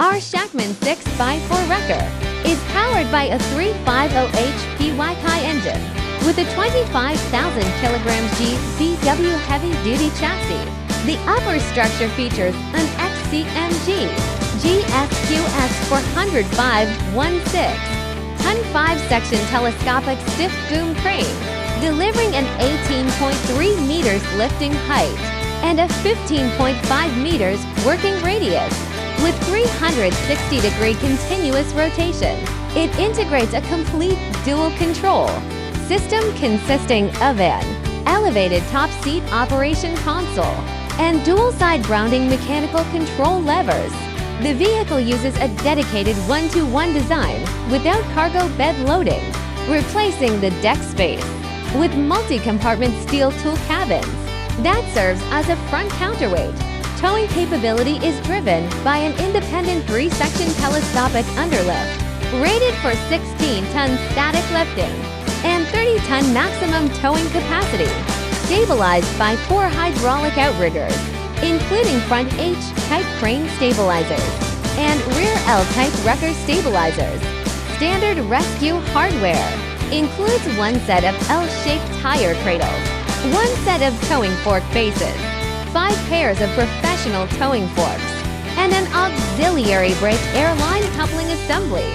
Our Shacman 6x4 wrecker is powered by a 350 HP Weichai engine with a 25,000 kg GVW heavy-duty chassis. The upper structure features an XCMG GSQS400-5 ton 5-section telescopic stiff boom crane, delivering an 18.3 meters lifting height and a 15.5 meters working radius. With 360-degree continuous rotation, it integrates a complete dual control system consisting of an elevated top seat operation console and dual-side grounding mechanical control levers. The vehicle uses a dedicated 1-to-1 design without cargo bed loading, replacing the deck space with multi-compartment steel tool cabins that serves as a front counterweight. Towing capability is driven by an independent 3-section telescopic underlift, rated for 16-ton static lifting and 30-ton maximum towing capacity, stabilized by 4 hydraulic outriggers, including front H-type crane stabilizers and rear L-type wrecker stabilizers. Standard rescue hardware includes 1 set of L-shaped tire cradles, 1 set of towing fork bases, 5 pairs of professional towing forks, and an auxiliary brake airline coupling assembly.